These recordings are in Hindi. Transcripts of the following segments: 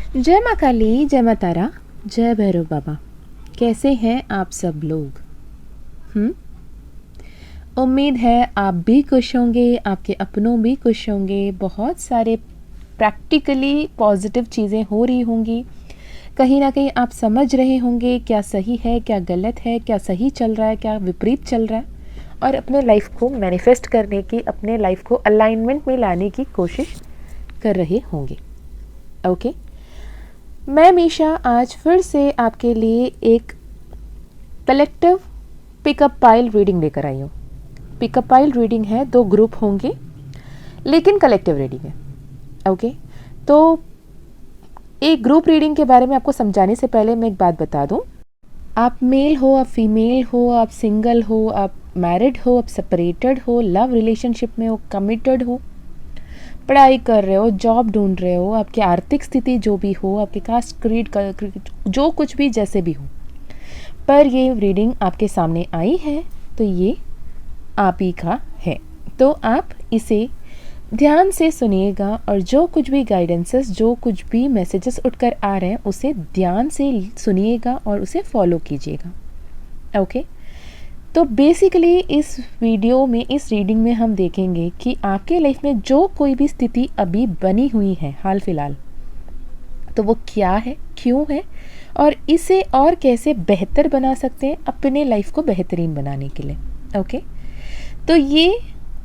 जय माँ काली, जय माँ तारा, जय भैरव बाबा। कैसे हैं आप सब लोग? उम्मीद है आप भी खुश होंगे, आपके अपनों भी खुश होंगे। बहुत सारे प्रैक्टिकली पॉजिटिव चीज़ें हो रही होंगी। कहीं ना कहीं आप समझ रहे होंगे क्या सही है, क्या गलत है, क्या सही चल रहा है, क्या विपरीत चल रहा है, और अपने लाइफ को मैनिफेस्ट करने की, अपने लाइफ को अलाइनमेंट में लाने की कोशिश कर रहे होंगे। ओके, मैं मीशा आज फिर से आपके लिए एक कलेक्टिव पिकअप पाइल रीडिंग लेकर आई हूँ। पिकअप पाइल रीडिंग है, 2 ग्रुप होंगे लेकिन कलेक्टिव रीडिंग है। ओके, तो एक ग्रुप रीडिंग के बारे में आपको समझाने से पहले मैं एक बात बता दूँ। आप मेल हो, आप फीमेल हो, आप सिंगल हो, आप मैरिड हो, आप सेपरेटेड हो, लव रिलेशनशिप में हो, कमिटेड हो, पढ़ाई कर रहे हो, जॉब ढूंढ रहे हो, आपकी आर्थिक स्थिति जो भी हो, आपके कास्ट क्रीड जो कुछ भी जैसे भी हो, पर ये रीडिंग आपके सामने आई है तो ये आप ही का है। तो आप इसे ध्यान से सुनिएगा और जो कुछ भी गाइडेंसेस, जो कुछ भी मैसेजेस उठकर आ रहे हैं उसे ध्यान से सुनिएगा और उसे फॉलो कीजिएगा। ओके, तो बेसिकली इस वीडियो में, इस रीडिंग में हम देखेंगे कि आपके लाइफ में जो कोई भी स्थिति अभी बनी हुई है हाल फिलहाल, तो वो क्या है, क्यों है, और इसे और कैसे बेहतर बना सकते हैं अपने लाइफ को बेहतरीन बनाने के लिए। ओके, तो ये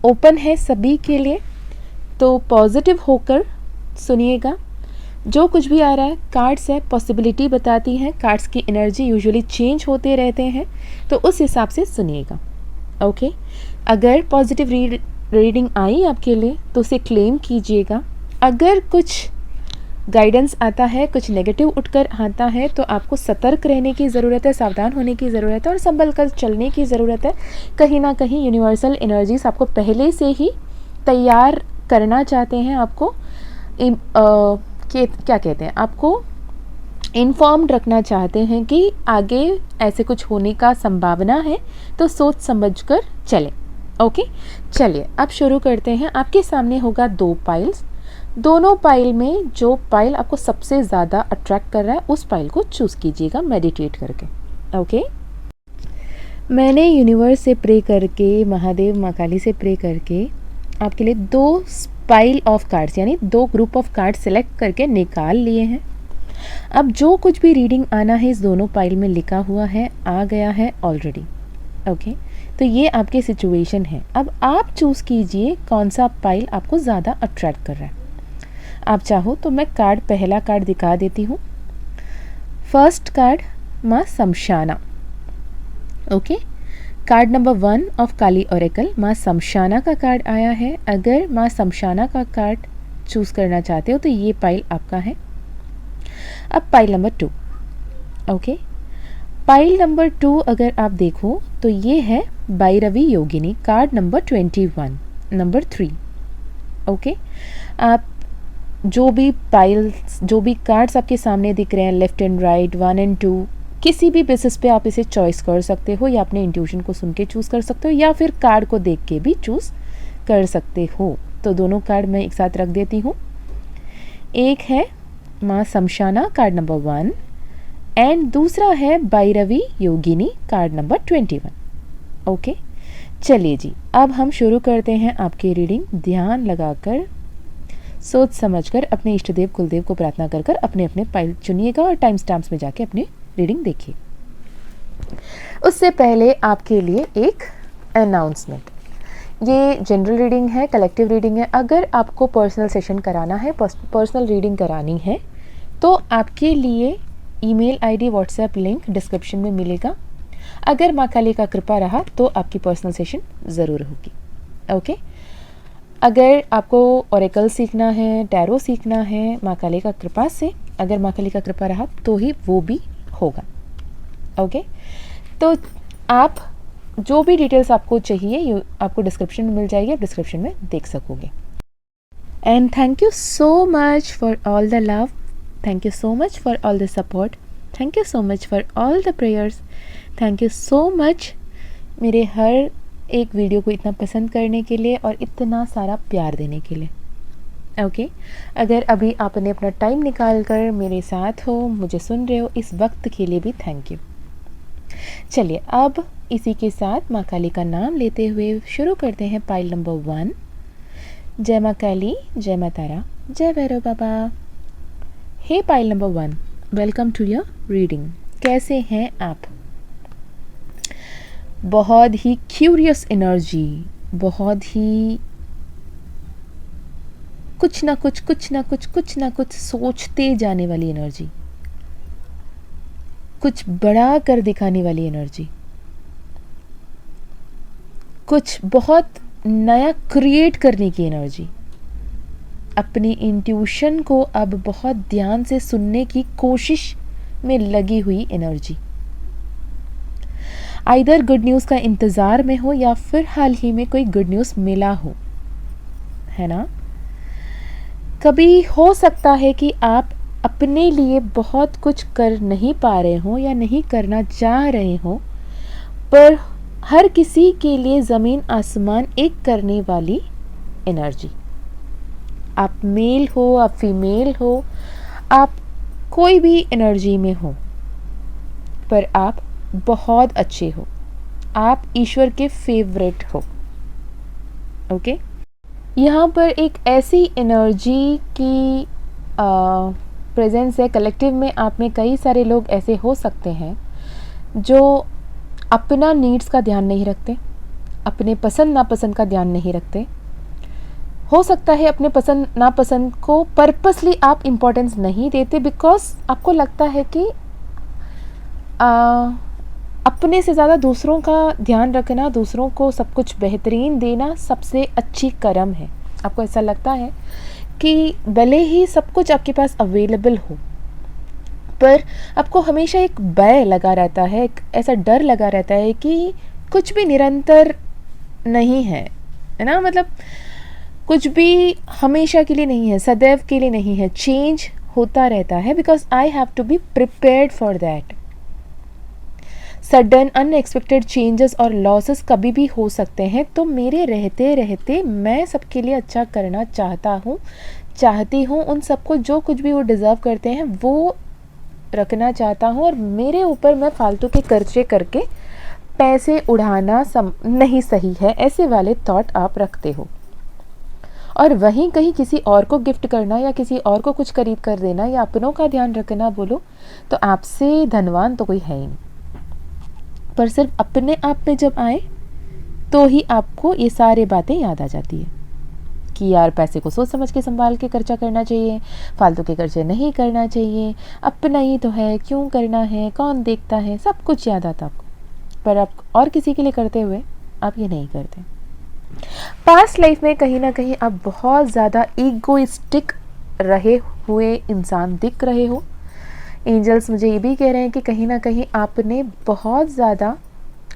ओपन है सभी के लिए, तो पॉजिटिव होकर सुनिएगा। जो कुछ भी आ रहा है, कार्ड्स है, पॉसिबिलिटी बताती हैं, कार्ड्स की एनर्जी यूजुअली चेंज होते रहते हैं, तो उस हिसाब से सुनिएगा। ओके, अगर पॉजिटिव रीडिंग आई आपके लिए तो उसे क्लेम कीजिएगा। अगर कुछ गाइडेंस आता है, कुछ नेगेटिव उठकर आता है, तो आपको सतर्क रहने की ज़रूरत है, सावधान होने की ज़रूरत है और संभल कर चलने की ज़रूरत है। कहीं ना कहीं यूनिवर्सल एनर्जीज आपको पहले से ही तैयार करना चाहते हैं, आपको क्या कहते हैं, आपको इन्फॉर्म्ड रखना चाहते हैं कि आगे ऐसे कुछ होने का संभावना है, तो सोच समझ कर चलें। ओके, चलिए अब शुरू करते हैं। आपके सामने होगा 2 पाइल्स। दोनों पाइल में जो पाइल आपको सबसे ज़्यादा अट्रैक्ट कर रहा है उस पाइल को चूज़ कीजिएगा मेडिटेट करके। ओके, मैंने यूनिवर्स से प्रे करके, महादेव माँ काली से प्रे करके आपके लिए 2 पाइल ऑफ कार्ड्स यानी 2 ग्रुप ऑफ कार्ड्स सेलेक्ट करके निकाल लिए हैं। अब जो कुछ भी रीडिंग आना है इस दोनों पाइल में लिखा हुआ है, आ गया है ऑलरेडी। ओके, तो ये आपके सिचुएशन है। अब आप चूज़ कीजिए कौन सा पाइल आपको ज़्यादा अट्रैक्ट कर रहा है। आप चाहो तो मैं पहला कार्ड दिखा देती हूँ। First card Maa Shamshana. Okay, card number 1 of Kali oracle, Maa Shamshana का कार्ड आया है। अगर माँ शमशाना का कार्ड चूज़ करना चाहते हो तो ये पाइल आपका है। अब pile number 2। Okay, pile number 2 अगर आप देखो तो ये है भैरवी योगिनी, कार्ड नंबर 21, नंबर 3। ओके, आप जो भी पाइल्स, जो भी कार्ड्स आपके सामने दिख रहे हैं, लेफ्ट एंड राइट, 1 एंड 2, किसी भी बेसिस पे आप इसे चॉइस कर सकते हो, या अपने इंट्यूशन को सुन के चूज़ कर सकते हो, या फिर कार्ड को देख के भी चूज़ कर सकते हो। तो दोनों कार्ड मैं एक साथ रख देती हूँ। एक है माँ शमशाना, कार्ड नंबर 1, एंड दूसरा है भैरवी योगिनी, कार्ड नंबर 21। ओके, चलिए जी, अब हम शुरू करते हैं आपकी रीडिंग। ध्यान लगाकर, सोच समझकर, अपने इष्ट देव कुलदेव को प्रार्थना कर कर अपने अपने पाइल चुनिएगा और टाइम स्टैम्प्स में जाके अपनी रीडिंग देखिए। उससे पहले आपके लिए एक अनाउंसमेंट। ये जनरल रीडिंग है, कलेक्टिव रीडिंग है। अगर आपको पर्सनल सेशन कराना है, पर्सनल रीडिंग करानी है, तो आपके लिए email ID, WhatsApp link description में मिलेगा। अगर माँ काली का कृपा रहा तो आपकी पर्सनल सेशन ज़रूर होगी। ओके, अगर आपको ओरेकल सीखना है, टैरो सीखना है माँ काली का कृपा से, अगर माँ काली का कृपा रहा तो ही वो भी होगा। ओके, तो आप जो भी डिटेल्स आपको चाहिए आपको डिस्क्रिप्शन में मिल जाएगी, आप डिस्क्रिप्शन में देख सकोगे। And thank you so much for all the love, thank you so much for all the support, thank you so much for all the prayers, thank you so much मेरे हर एक वीडियो को इतना पसंद करने के लिए और इतना सारा प्यार देने के लिए। ओके अगर अभी आपने अपना टाइम निकाल कर मेरे साथ हो, मुझे सुन रहे हो, इस वक्त के लिए भी थैंक यू। चलिए अब इसी के साथ माँ काली का नाम लेते हुए शुरू करते हैं पाइल नंबर 1। जय माँ काली, जय माँ तारा, जय Bhairav Baba. Hey pile number 1, welcome to your reading. कैसे हैं आप? बहुत ही क्यूरियस एनर्जी, बहुत ही कुछ ना कुछ सोचते जाने वाली एनर्जी, कुछ बड़ा कर दिखाने वाली एनर्जी, कुछ बहुत नया क्रिएट करने की एनर्जी, अपनी इंट्यूशन को अब बहुत ध्यान से सुनने की कोशिश में लगी हुई एनर्जी। आइदर गुड न्यूज़ का इंतज़ार में हो या फिर हाल ही में कोई गुड न्यूज़ मिला हो, है ना। कभी हो सकता है कि आप अपने लिए बहुत कुछ कर नहीं पा रहे हो या नहीं करना चाह रहे हो, पर हर किसी के लिए ज़मीन आसमान एक करने वाली एनर्जी। आप मेल हो, आप फीमेल हो, आप कोई भी एनर्जी में हो, पर आप बहुत अच्छे हो, आप ईश्वर के फेवरेट हो। ओके यहाँ पर एक ऐसी एनर्जी की प्रेजेंस है कलेक्टिव में। आप में कई सारे लोग ऐसे हो सकते हैं जो अपना नीड्स का ध्यान नहीं रखते, अपने पसंद नापसंद का ध्यान नहीं रखते। हो सकता है अपने पसंद नापसंद को पर्पसली आप इम्पोर्टेंस नहीं देते, बिकॉज आपको लगता है कि अपने से ज़्यादा दूसरों का ध्यान रखना, दूसरों को सब कुछ बेहतरीन देना सबसे अच्छी कर्म है। आपको ऐसा लगता है कि भले ही सब कुछ आपके पास अवेलेबल हो, पर आपको हमेशा एक भय लगा रहता है, एक ऐसा डर लगा रहता है कि कुछ भी निरंतर नहीं है ना। मतलब कुछ भी हमेशा के लिए नहीं है, सदैव के लिए नहीं है, चेंज होता रहता है। Because I have to be prepared for that. Sudden unexpected changes और लॉसेस कभी भी हो सकते हैं। तो मेरे रहते रहते मैं सबके लिए अच्छा करना चाहती हूँ। उन सबको जो कुछ भी वो डिज़र्व करते हैं वो रखना चाहता हूँ, और मेरे ऊपर मैं फालतू के खर्चे करके पैसे उड़ाना नहीं सही है, ऐसे वाले थॉट आप रखते हो। और वहीं कहीं किसी और को गिफ्ट करना या किसी और को कुछ खरीद कर देना या अपनों का ध्यान रखना बोलो तो आपसे धनवान तो कोई है ही नहीं। पर सिर्फ अपने आप में जब आए तो ही आपको ये सारी बातें याद आ जाती है कि यार पैसे को सोच समझ के संभाल के खर्चा करना चाहिए, फालतू के खर्चे नहीं करना चाहिए, अपना ही तो है, क्यों करना है, कौन देखता है, सब कुछ याद आता आपको। पर आप और किसी के लिए करते हुए आप ये नहीं करते। पास्ट लाइफ में कहीं ना कहीं आप बहुत ज़्यादा ईगोइस्टिक रहे हुए इंसान दिख रहे हो। एंजल्स मुझे ये भी कह रहे हैं कि कहीं ना कहीं आपने बहुत ज़्यादा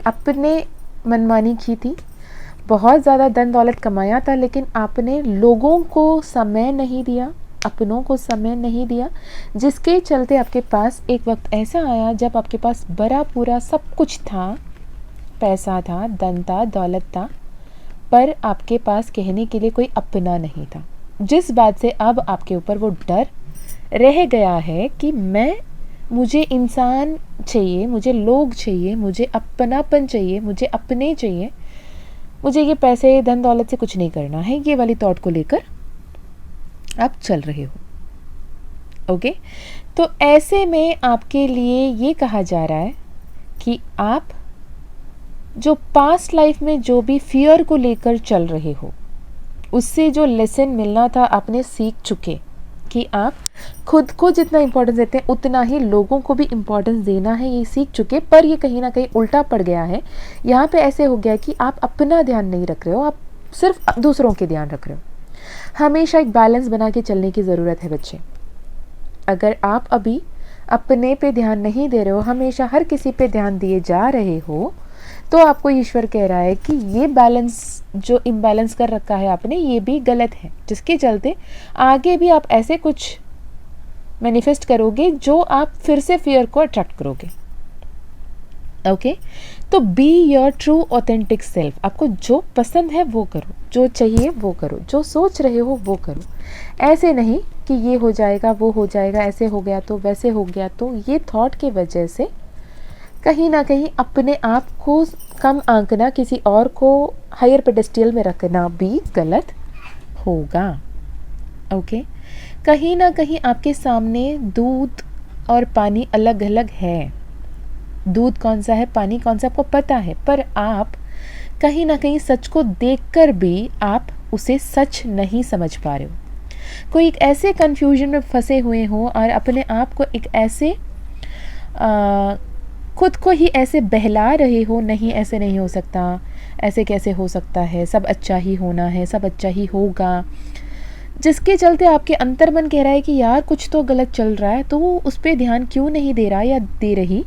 अपने मनमानी की थी, बहुत ज़्यादा धन दौलत कमाया था, लेकिन आपने लोगों को समय नहीं दिया, अपनों को समय नहीं दिया, जिसके चलते आपके पास एक वक्त ऐसा आया जब आपके पास बड़ा पूरा सब कुछ था, पैसा था, धन था, दौलत था, पर आपके पास कहने के लिए कोई अपना नहीं था। जिस बात से अब आपके ऊपर वो डर रह गया है कि मुझे इंसान चाहिए, मुझे लोग चाहिए, मुझे अपनापन चाहिए, मुझे अपने चाहिए, मुझे ये पैसे धन दौलत से कुछ नहीं करना है, ये वाली थॉट को लेकर आप चल रहे हो। ओके तो ऐसे में आपके लिए ये कहा जा रहा है कि आप जो पास्ट लाइफ में जो भी फियर को लेकर चल रहे हो, उससे जो लेसन मिलना था आपने सीख चुके कि आप खुद को जितना इम्पोर्टेंस देते हैं उतना ही लोगों को भी इम्पोर्टेंस देना है, ये सीख चुके। पर ये कहीं ना कहीं उल्टा पड़ गया है। यहाँ पे ऐसे हो गया कि आप अपना ध्यान नहीं रख रहे हो, आप सिर्फ दूसरों के ध्यान रख रहे हो। हमेशा एक बैलेंस बना के चलने की ज़रूरत है बच्चे। अगर आप अभी अपने पे ध्यान नहीं दे रहे हो, हमेशा हर किसी पे ध्यान दिए जा रहे हो, तो आपको ईश्वर कह रहा है कि ये बैलेंस जो इम्बैलेंस कर रखा है आपने, ये भी गलत है, जिसके चलते आगे भी आप ऐसे कुछ मैनिफेस्ट करोगे जो आप फिर से फियर को अट्रैक्ट करोगे। ओके तो be your true authentic self. आपको जो पसंद है वो करो, जो चाहिए वो करो, जो सोच रहे हो वो करो। ऐसे नहीं कि ये हो जाएगा वो हो जाएगा, ऐसे हो गया तो वैसे हो गया तो, ये थॉट की वजह से कहीं ना कहीं अपने आप को कम आंकना, किसी और को हायर पेडेस्टियल में रखना भी गलत होगा। ओके कहीं ना कहीं आपके सामने दूध और पानी अलग अलग है। दूध कौन सा है, पानी कौन सा, आपको पता है, पर आप कहीं ना कहीं सच को देखकर भी आप उसे सच नहीं समझ पा रहे हो। कोई एक ऐसे कन्फ्यूजन में फंसे हुए हो और अपने आप को एक ऐसे खुद को ही ऐसे बहला रहे हो, नहीं ऐसे नहीं हो सकता, ऐसे कैसे हो सकता है, सब अच्छा ही होना है, सब अच्छा ही होगा, जिसके चलते आपके अंतर्मन कह रहा है कि यार कुछ तो गलत चल रहा है, तो वो उस पर ध्यान क्यों नहीं दे रहा या दे रही,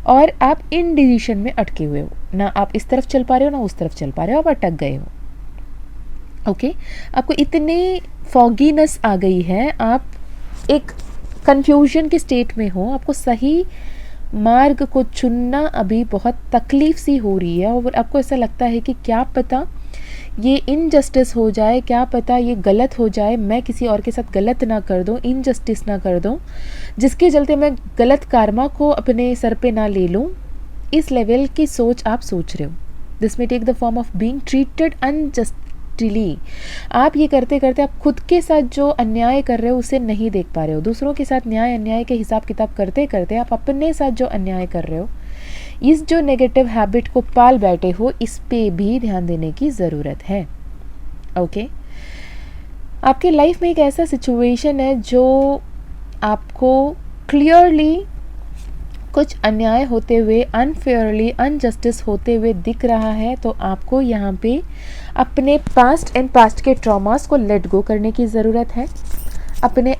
और आप इन डिसीजन में अटके हुए हो, ना आप इस तरफ चल पा रहे हो ना उस तरफ चल पा रहे हो, आप अटक गए हो। ओके आपको इतनी फॉगीनेस आ गई है, आप एक कन्फ्यूजन के स्टेट में हो, आपको सही मार्ग को चुनना अभी बहुत तकलीफ सी हो रही है, और आपको ऐसा लगता है कि क्या पता ये इनजस्टिस हो जाए, क्या पता ये गलत हो जाए, मैं किसी और के साथ गलत ना कर दूं, इनजस्टिस ना कर दूं, जिसके चलते मैं गलत कार्मा को अपने सर पे ना ले लूं। इस लेवल की सोच आप सोच रहे हो। This may take the form of being treated unjustly. आप ये करते करते आप खुद के साथ जो अन्याय कर रहे हो उसे नहीं देख पा रहे हो। दूसरों के साथ न्याय अन्याय के हिसाब किताब करते करते आप अपने साथ जो अन्याय कर रहे हो, इस जो नेगेटिव हैबिट को पाल बैठे हो, इस पे भी ध्यान देने की ज़रूरत है। ओके आपके लाइफ में एक ऐसा सिचुएशन है जो आपको क्लियरली कुछ अन्याय होते हुए, अनफेयरली, अनजस्टिस होते हुए दिख रहा है, तो आपको यहाँ पे अपने पास्ट एंड पास्ट के ट्रॉमास को लेट गो करने की ज़रूरत है। अपने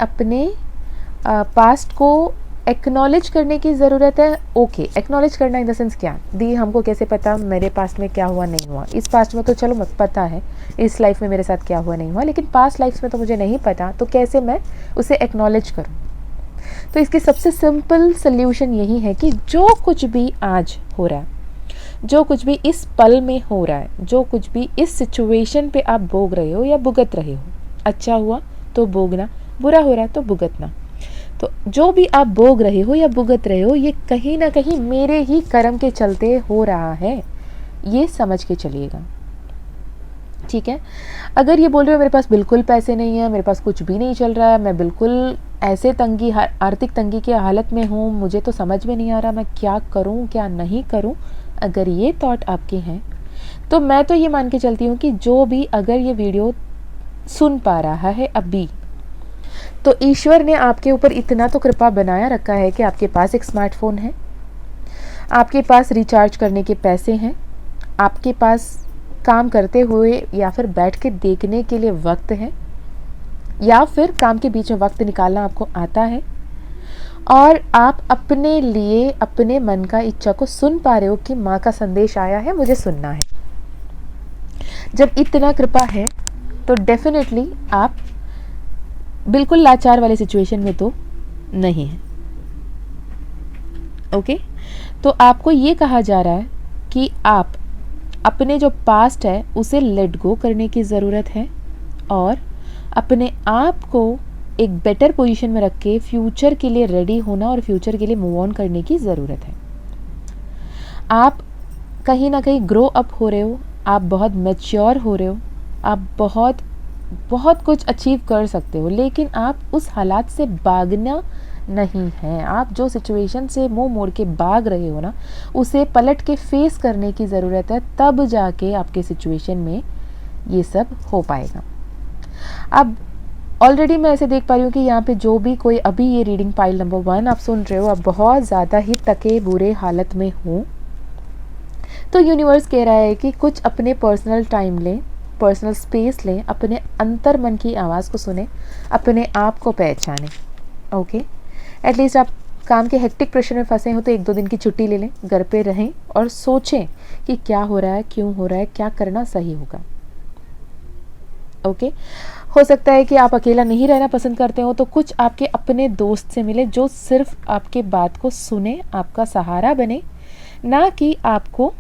पास्ट को एक्नॉलेज करने की ज़रूरत है। ओके एक्नॉलेज करना इन द सेंस क्या दी, हमको कैसे पता मेरे पास्ट में क्या हुआ नहीं हुआ। इस पास्ट में तो चलो मुझे पता है इस लाइफ में मेरे साथ क्या हुआ नहीं हुआ, लेकिन पास्ट लाइफ में तो मुझे नहीं पता, तो कैसे मैं उसे एक्नॉलेज करूँ। तो इसकी सबसे सिंपल सल्यूशन यही है कि जो कुछ भी आज हो रहा है, जो कुछ भी इस पल में हो रहा है, जो कुछ भी इस सिचुएशन पे आप भोग रहे हो या भुगत रहे हो, अच्छा हुआ तो भोगना, बुरा हो रहा है तो भुगतना, तो जो भी आप भोग रहे हो या भुगत रहे हो, ये कहीं ना कहीं मेरे ही कर्म के चलते हो रहा है, ये समझ के चलिएगा। ठीक है अगर ये बोल रहे हो मेरे पास बिल्कुल पैसे नहीं है, मेरे पास कुछ भी नहीं चल रहा है, मैं बिल्कुल ऐसे तंगी, आर्थिक तंगी की हालत में हूँ, मुझे तो समझ में नहीं आ रहा मैं क्या करूँ क्या नहीं करूँ, अगर ये थॉट आपके हैं तो मैं तो ये मान के चलती हूँ कि जो भी अगर ये वीडियो सुन पा रहा है अभी, तो ईश्वर ने आपके ऊपर इतना तो कृपा बनाया रखा है कि आपके पास एक स्मार्टफोन है, आपके पास रिचार्ज करने के पैसे हैं, आपके पास काम करते हुए या फिर बैठ के देखने के लिए वक्त है, या फिर काम के बीच में वक्त निकालना आपको आता है, और आप अपने लिए अपने मन का इच्छा को सुन पा रहे हो कि माँ का संदेश आया है, मुझे सुनना है। जब इतना कृपा है तो डेफिनेटली आप बिल्कुल लाचार वाले सिचुएशन में तो नहीं है। ओके तो आपको ये कहा जा रहा है कि आप अपने जो पास्ट है उसे लेट गो करने की ज़रूरत है, और अपने आप को एक बेटर पोजीशन में रख के फ्यूचर के लिए रेडी होना और फ्यूचर के लिए मूव ऑन करने की ज़रूरत है। आप कहीं ना कहीं ग्रो अप हो रहे हो, आप बहुत मैच्योर हो रहे हो, आप बहुत बहुत कुछ अचीव कर सकते हो, लेकिन आप उस हालात से भागना नहीं है। आप जो सिचुएशन से मुंह मोड़ के भाग रहे हो ना, उसे पलट के फेस करने की ज़रूरत है, तब जाके आपके सिचुएशन में ये सब हो पाएगा। अब ऑलरेडी मैं ऐसे देख पा रही हूँ कि यहाँ पे जो भी कोई अभी ये रीडिंग पाइल नंबर 1 आप सुन रहे हो, आप बहुत ज़्यादा ही तके बुरे हालत में हो, तो यूनिवर्स कह रहा है कि कुछ अपने पर्सनल टाइम लें, पर्सनल स्पेस लें, अपने अंतर मन की आवाज़ को सुने, अपने आप को पहचानें। ओके एटलीस्ट आप काम के हेक्टिक प्रेशर में फंसे हो तो 1-2 दिन की छुट्टी ले लें, घर पे रहें और सोचें कि क्या हो रहा है, क्यों हो रहा है, क्या करना सही होगा। ओके हो सकता है कि आप अकेला नहीं रहना पसंद करते हो, तो कुछ आपके अपने दोस्त से मिले जो सिर्फ आपके बात को सुने, आपका सहारा बने, ना कि आपको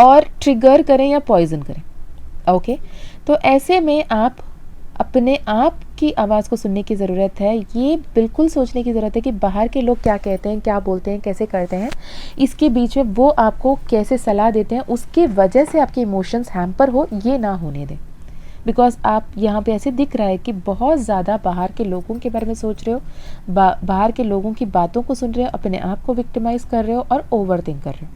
और ट्रिगर करें या पॉइजन करें। ओके, तो ऐसे में आप अपने आप की आवाज़ को सुनने की ज़रूरत है। ये बिल्कुल सोचने की ज़रूरत है कि बाहर के लोग क्या कहते हैं, क्या बोलते हैं, कैसे करते हैं, इसके बीच में वो आपको कैसे सलाह देते हैं, उसके वजह से आपके इमोशंस हैम्पर हो, ये ना होने दें। बिकॉज आप यहाँ पे ऐसे दिख रहा है कि बहुत ज़्यादा बाहर के लोगों के बारे में सोच रहे हो, बाहर के लोगों की बातों को सुन रहे हो, अपने आप को विक्टिमाइज़ कर रहे हो और ओवर थिंक कर रहे हो।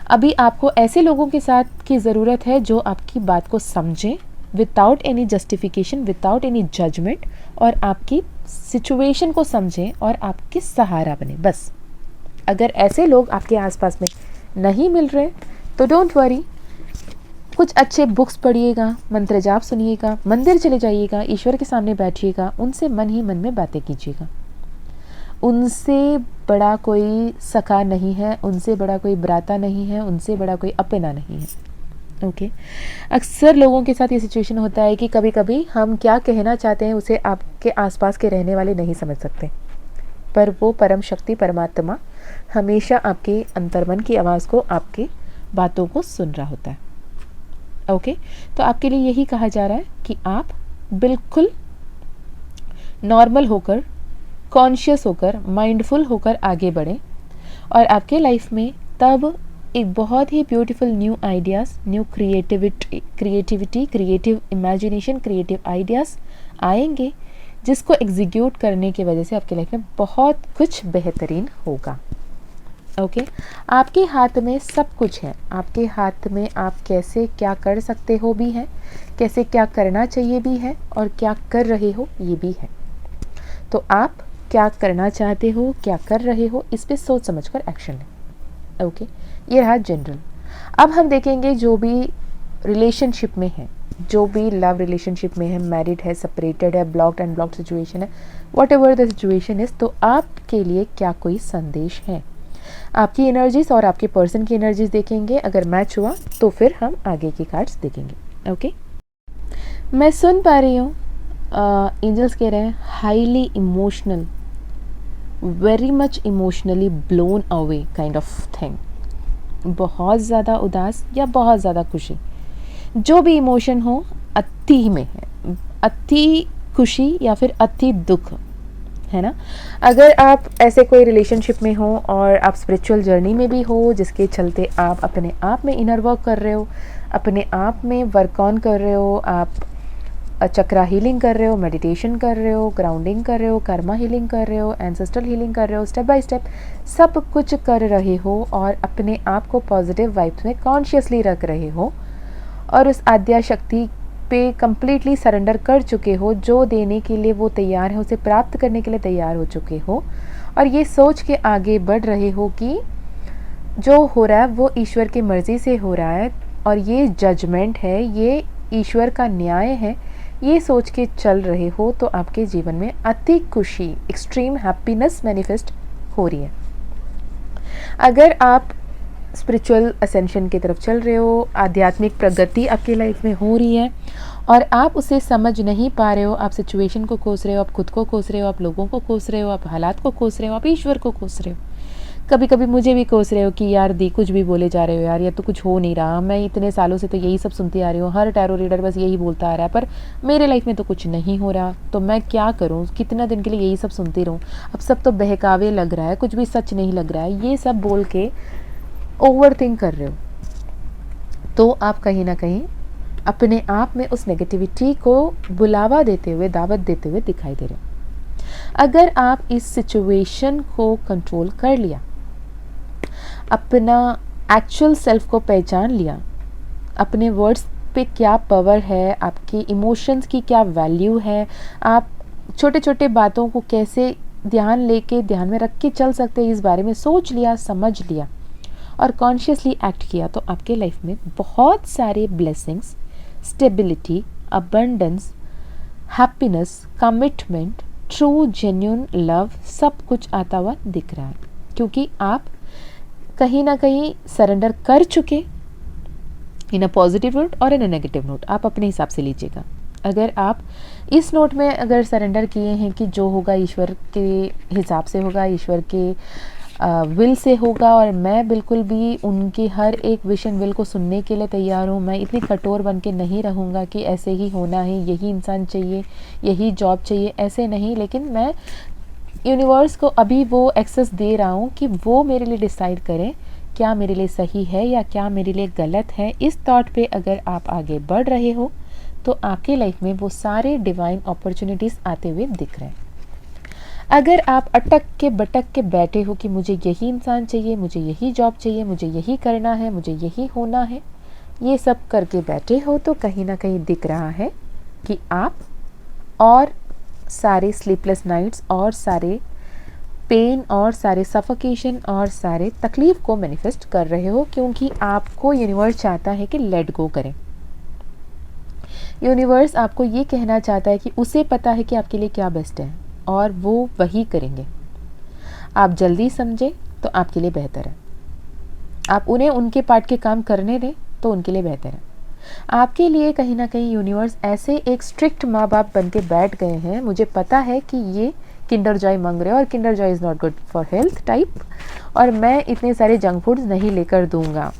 अभी आपको ऐसे लोगों के साथ की ज़रूरत है जो आपकी बात को समझें without any justification, without any judgement, और आपकी सिचुएशन को समझें और आपके सहारा बने बस। अगर ऐसे लोग आपके आसपास में नहीं मिल रहे तो डोंट वरी, कुछ अच्छे बुक्स पढ़िएगा, मंत्र जाप सुनिएगा, मंदिर चले जाइएगा, ईश्वर के सामने बैठिएगा, उनसे मन ही मन में बातें कीजिएगा। उनसे बड़ा कोई सखा नहीं है, उनसे बड़ा कोई भ्राता नहीं है, उनसे बड़ा कोई अपना नहीं है। ओके, अक्सर लोगों के साथ ये सिचुएशन होता है कि कभी कभी हम क्या कहना चाहते हैं उसे आपके आसपास के रहने वाले नहीं समझ सकते, पर वो परम शक्ति परमात्मा हमेशा आपके अंतर्मन की आवाज़ को, आपकी बातों को सुन रहा होता है। ओके, तो आपके लिए यही कहा जा रहा है कि आप बिल्कुल नॉर्मल होकर, कॉन्शियस होकर, माइंडफुल होकर आगे बढ़ें, और आपके लाइफ में तब एक बहुत ही beautiful new ideas, new creativity, creative imagination, creative ideas आएंगे, जिसको एग्जीक्यूट करने की वजह से आपके लाइफ में बहुत कुछ बेहतरीन होगा। ओके, आपके हाथ में सब कुछ है। आपके हाथ में आप कैसे क्या कर सकते हो भी है, कैसे क्या करना चाहिए भी है, और क्या कर रहे हो ये भी है। तो आप क्या करना चाहते हो, क्या कर रहे हो, इस पे सोच समझकर एक्शन लें। ओके, ये रहा जनरल। अब हम देखेंगे जो भी रिलेशनशिप में है, जो भी लव रिलेशनशिप में है, मैरिड है, सेपरेटेड है, ब्लॉक्ड एंड ब्लॉक्ड सिचुएशन है, what ever the situation is, तो आपके लिए क्या कोई संदेश है। आपकी एनर्जीज और आपके पर्सन की एनर्जीज देखेंगे, अगर मैच हुआ तो फिर हम आगे की कार्ड्स देखेंगे। ओके, मैं सुन पा रही हूँ एंजल्स कह रहे हैं highly emotional, very much emotionally blown away kind of thing. बहुत ज़्यादा उदास या बहुत ज़्यादा खुशी, जो भी इमोशन हो, अति में है, अति खुशी या फिर अति दुख, है ना। अगर आप ऐसे कोई रिलेशनशिप में हो और आप स्पिरिचुअल जर्नी में भी हो, जिसके चलते आप अपने आप में इनर वर्क कर रहे हो, अपने आप में वर्क ऑन कर रहे हो, आप चक्रा हीलिंग कर रहे हो, मेडिटेशन कर रहे हो, ग्राउंडिंग कर रहे हो, कर्मा हीलिंग कर रहे हो, एंसेस्ट्रल हीलिंग कर रहे हो, स्टेप बाय स्टेप सब कुछ कर रहे हो, और अपने आप को पॉजिटिव वाइब्स में कॉन्शियसली रख रहे हो, और उस आद्या शक्ति पे कंप्लीटली सरेंडर कर चुके हो, जो देने के लिए वो तैयार है, उसे प्राप्त करने के लिए तैयार हो चुके हो, और ये सोच के आगे बढ़ रहे हो कि जो हो रहा है वो ईश्वर की मर्ज़ी से हो रहा है, और ये जजमेंट है, ये ईश्वर का न्याय है, ये सोच के चल रहे हो, तो आपके जीवन में अति खुशी, एक्सट्रीम हैप्पीनेस मैनिफेस्ट हो रही है। अगर आप स्पिरिचुअल असेंशन की तरफ चल रहे हो, आध्यात्मिक प्रगति आपकी लाइफ में हो रही है, और आप उसे समझ नहीं पा रहे हो, आप सिचुएशन को कोस रहे हो, आप खुद को कोस रहे हो, आप लोगों को कोस रहे हो, आप हालात को कोस रहे हो, आप ईश्वर को कोस रहे हो, कभी कभी मुझे भी कोस रहे हो कि यार दी कुछ भी बोले जा रहे हो यार, ये तो कुछ हो नहीं रहा, मैं इतने सालों से तो यही सब सुनती आ रही हूँ, हर टैरो रीडर बस यही बोलता आ रहा है, पर मेरे लाइफ में तो कुछ नहीं हो रहा, तो मैं क्या करूँ, कितना दिन के लिए यही सब सुनती रहूँ, अब सब तो बहकावे लग रहा है, कुछ भी सच नहीं लग रहा है, ये सब बोल के ओवर थिंक कर रहे हो, तो आप कहीं ना कहीं अपने आप में उस नेगेटिविटी को बुलावा देते हुए, दावत देते हुए दिखाई दे रहे हो। अगर आप इस सिचुएशन को कंट्रोल कर लिया, अपना एक्चुअल सेल्फ को पहचान लिया, अपने वर्ड्स पे क्या पावर है, आपके इमोशंस की क्या वैल्यू है, आप छोटे छोटे बातों को कैसे ध्यान में रख के चल सकते हैं, इस बारे में सोच लिया, समझ लिया और कॉन्शियसली एक्ट किया, तो आपके लाइफ में बहुत सारे blessings, stability, abundance, happiness, commitment, true genuine love, सब कुछ आता हुआ दिख रहा है, क्योंकि आप कहीं ना कहीं सरेंडर कर चुके, इन अ पॉजिटिव नोट और इन अ नेगेटिव नोट, आप अपने हिसाब से लीजिएगा। अगर आप इस नोट में अगर सरेंडर किए हैं कि जो होगा ईश्वर के हिसाब से होगा, ईश्वर के विल से होगा और मैं बिल्कुल भी उनकी हर एक विश एंड विल को सुनने के लिए तैयार हूँ। मैं इतनी कठोर बन के नहीं रहूँगा कि ऐसे ही होना है, यही इंसान चाहिए, यही जॉब चाहिए, ऐसे नहीं। लेकिन मैं यूनिवर्स को अभी वो एक्सेस दे रहा हूँ कि वो मेरे लिए डिसाइड करें क्या मेरे लिए सही है या क्या मेरे लिए गलत है। इस थॉट पे अगर आप आगे बढ़ रहे हो तो आपके लाइफ में वो सारे डिवाइन अपॉर्चुनिटीज़ आते हुए दिख रहे हैं। अगर आप अटक के बटक के बैठे हो कि मुझे यही इंसान चाहिए, मुझे यही जॉब चाहिए, मुझे यही करना है, मुझे यही होना है, ये सब करके बैठे हो, तो कहीं ना कहीं दिख रहा है कि आप और सारे स्लीपलेस नाइट्स और सारे पेन और सारे सफोकेशन और सारे तकलीफ को मैनिफेस्ट कर रहे हो, क्योंकि आपको यूनिवर्स चाहता है कि लेट गो करें। यूनिवर्स आपको ये कहना चाहता है कि उसे पता है कि आपके लिए क्या बेस्ट है और वो वही करेंगे। आप जल्दी समझें तो आपके लिए बेहतर है, आप उन्हें उनके पार्ट के काम करने दें तो उनके लिए बेहतर है। आपके लिए कहीं ना कहीं यूनिवर्स ऐसे एक स्ट्रिक्ट माँ बाप बन के बैठ गए हैं, मुझे पता है कि ये किंडर जॉय मांग रहे हो और Kinder Joy is not good for health type, और मैं इतने सारे जंक फूड्स नहीं लेकर दूंगा।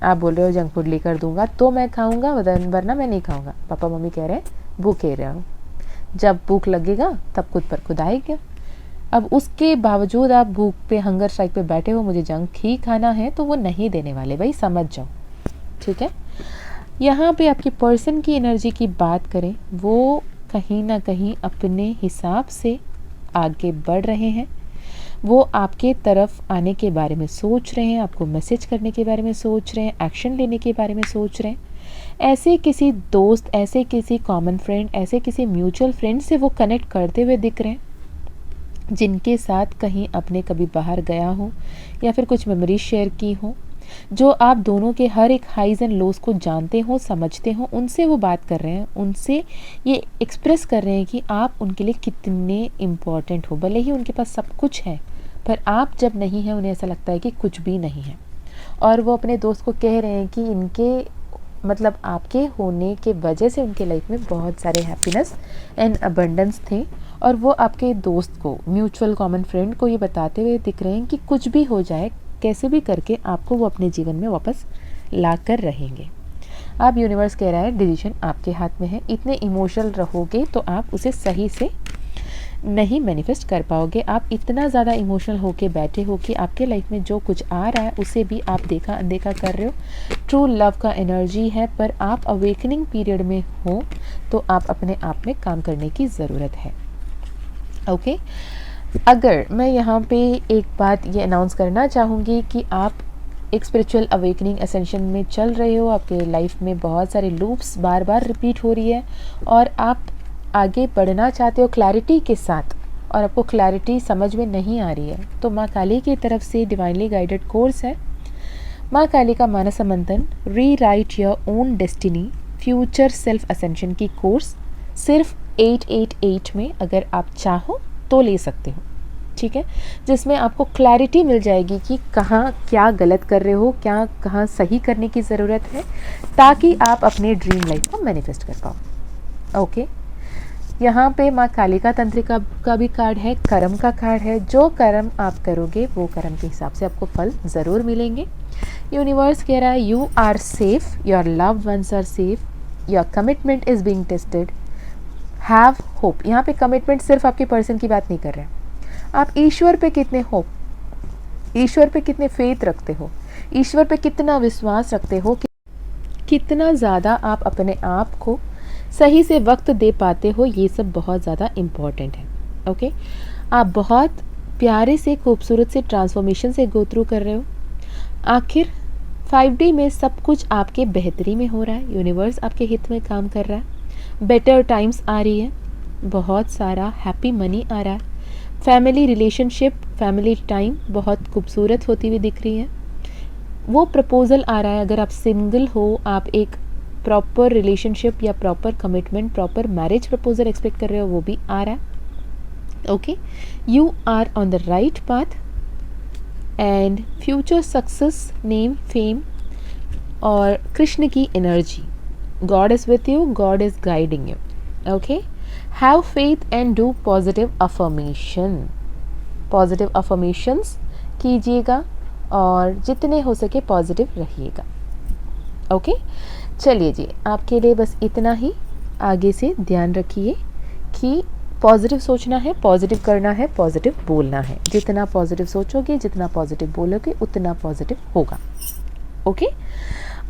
आप बोल रहे हो जंक फूड लेकर दूंगा तो मैं खाऊंगा, वरना मैं नहीं खाऊंगा। पापा मम्मी कह रहे हैं भूखे रहो, जब भूख लगेगा तब खुद पर खुद आएगा। अब उसके बावजूद आप भूख पे, हंगर स्ट्राइक पे बैठे हो, मुझे जंक ही खाना है, तो वो नहीं देने वाले, भाई समझ जाओ, ठीक है। यहाँ पे आपकी पर्सन की एनर्जी की बात करें, वो कहीं ना कहीं अपने हिसाब से आगे बढ़ रहे हैं। वो आपके तरफ आने के बारे में सोच रहे हैं, आपको मैसेज करने के बारे में सोच रहे हैं, एक्शन लेने के बारे में सोच रहे हैं। ऐसे किसी दोस्त, ऐसे किसी कॉमन फ्रेंड, ऐसे किसी म्यूचुअल फ्रेंड से वो कनेक्ट करते हुए दिख रहे हैं, जिनके साथ कहीं अपने कभी बाहर गया हो या फिर कुछ मेमोरीज शेयर की हो, जो आप दोनों के हर एक हाइज एंड लोज को जानते हो, समझते हो। उनसे वो बात कर रहे हैं, उनसे ये एक्सप्रेस कर रहे हैं कि आप उनके लिए कितने इम्पॉर्टेंट हो। भले ही उनके पास सब कुछ है, पर आप जब नहीं हैं उन्हें ऐसा लगता है कि कुछ भी नहीं है। और वो अपने दोस्त को कह रहे हैं कि इनके मतलब आपके होने के वजह से उनके लाइफ में बहुत सारे हैप्पीनेस एंड अबंडेंस थे, और वो आपके दोस्त को, म्यूचुअल कॉमन फ्रेंड को ये बताते हुए दिख रहे हैं कि कुछ भी हो जाए, कैसे भी करके आपको वो अपने जीवन में वापस ला कर रहेंगे। आप, यूनिवर्स कह रहा है डिसीजन आपके हाथ में है। इतने इमोशनल रहोगे तो आप उसे सही से नहीं मैनिफेस्ट कर पाओगे। आप इतना ज़्यादा इमोशनल होके बैठे हो कि आपके लाइफ में जो कुछ आ रहा है उसे भी आप देखा अनदेखा कर रहे हो। ट्रू लव का एनर्जी है, पर आप अवेकनिंग पीरियड में हो तो आप अपने आप में काम करने की ज़रूरत है। ओके, अगर मैं यहाँ पे एक बात ये अनाउंस करना चाहूँगी कि आप एक स्पिरिचुअल अवेकनिंग एसेंशन में चल रहे हो, आपके लाइफ में बहुत सारे लूप्स बार बार रिपीट हो रही है और आप आगे बढ़ना चाहते हो क्लैरिटी के साथ, और आपको क्लैरिटी समझ में नहीं आ रही है, तो माँ काली की तरफ से डिवाइनली गाइडेड कोर्स है माँ काली का Manas Manthan rewrite your own destiny future self ascension की कोर्स सिर्फ 888 में अगर आप चाहो तो ले सकते हो, ठीक है। जिसमें आपको क्लैरिटी मिल जाएगी कि कहाँ क्या गलत कर रहे हो, क्या कहाँ सही करने की ज़रूरत है, ताकि आप अपने ड्रीम लाइफ को मैनिफेस्ट कर पाओ। ओके, यहाँ पे माँ कालिका तंत्रिका का भी कार्ड है, कर्म का कार्ड है। जो कर्म आप करोगे वो कर्म के हिसाब से आपको फल ज़रूर मिलेंगे। यूनिवर्स कह रहा है you are safe, your loved ones are safe, your commitment is being tested, have hope. यहाँ पे कमिटमेंट सिर्फ आपके पर्सन की बात नहीं कर रहे हैं, आप ईश्वर पे कितने होप, ईश्वर पे कितने फेथ रखते हो, ईश्वर पे कितना विश्वास रखते हो, कितना ज़्यादा आप अपने आप को सही से वक्त दे पाते हो, ये सब बहुत ज़्यादा इम्पॉर्टेंट है। ओके, आप बहुत प्यारे से, खूबसूरत से ट्रांसफॉर्मेशन से गो थ्रू कर रहे हो। आखिर 5D में सब कुछ आपके बेहतरी में हो रहा है, यूनिवर्स आपके हित में काम कर रहा है, बेटर टाइम्स आ रही है, बहुत सारा हैप्पी मनी आ रहा है, फैमिली रिलेशनशिप, फैमिली टाइम बहुत खूबसूरत होती हुई दिख रही है। वो प्रपोज़ल आ रहा है, अगर आप सिंगल हो, आप एक प्रॉपर रिलेशनशिप या proper commitment, proper marriage proposal expect कर रहे हो, वो भी आ रहा है। Okay, you are on the right path and future success, name, fame और कृष्ण की energy, God is with you, God is guiding you. Okay, have faith and do positive affirmation, positive affirmations कीजिएगा और जितने हो सके पॉजिटिव रहिएगा। ओके, चलिए जी, आपके लिए बस इतना ही। आगे से ध्यान रखिए कि पॉजिटिव सोचना है, पॉजिटिव करना है, पॉजिटिव बोलना है। जितना पॉजिटिव सोचोगे, जितना पॉजिटिव बोलोगे, उतना पॉजिटिव होगा। ओके,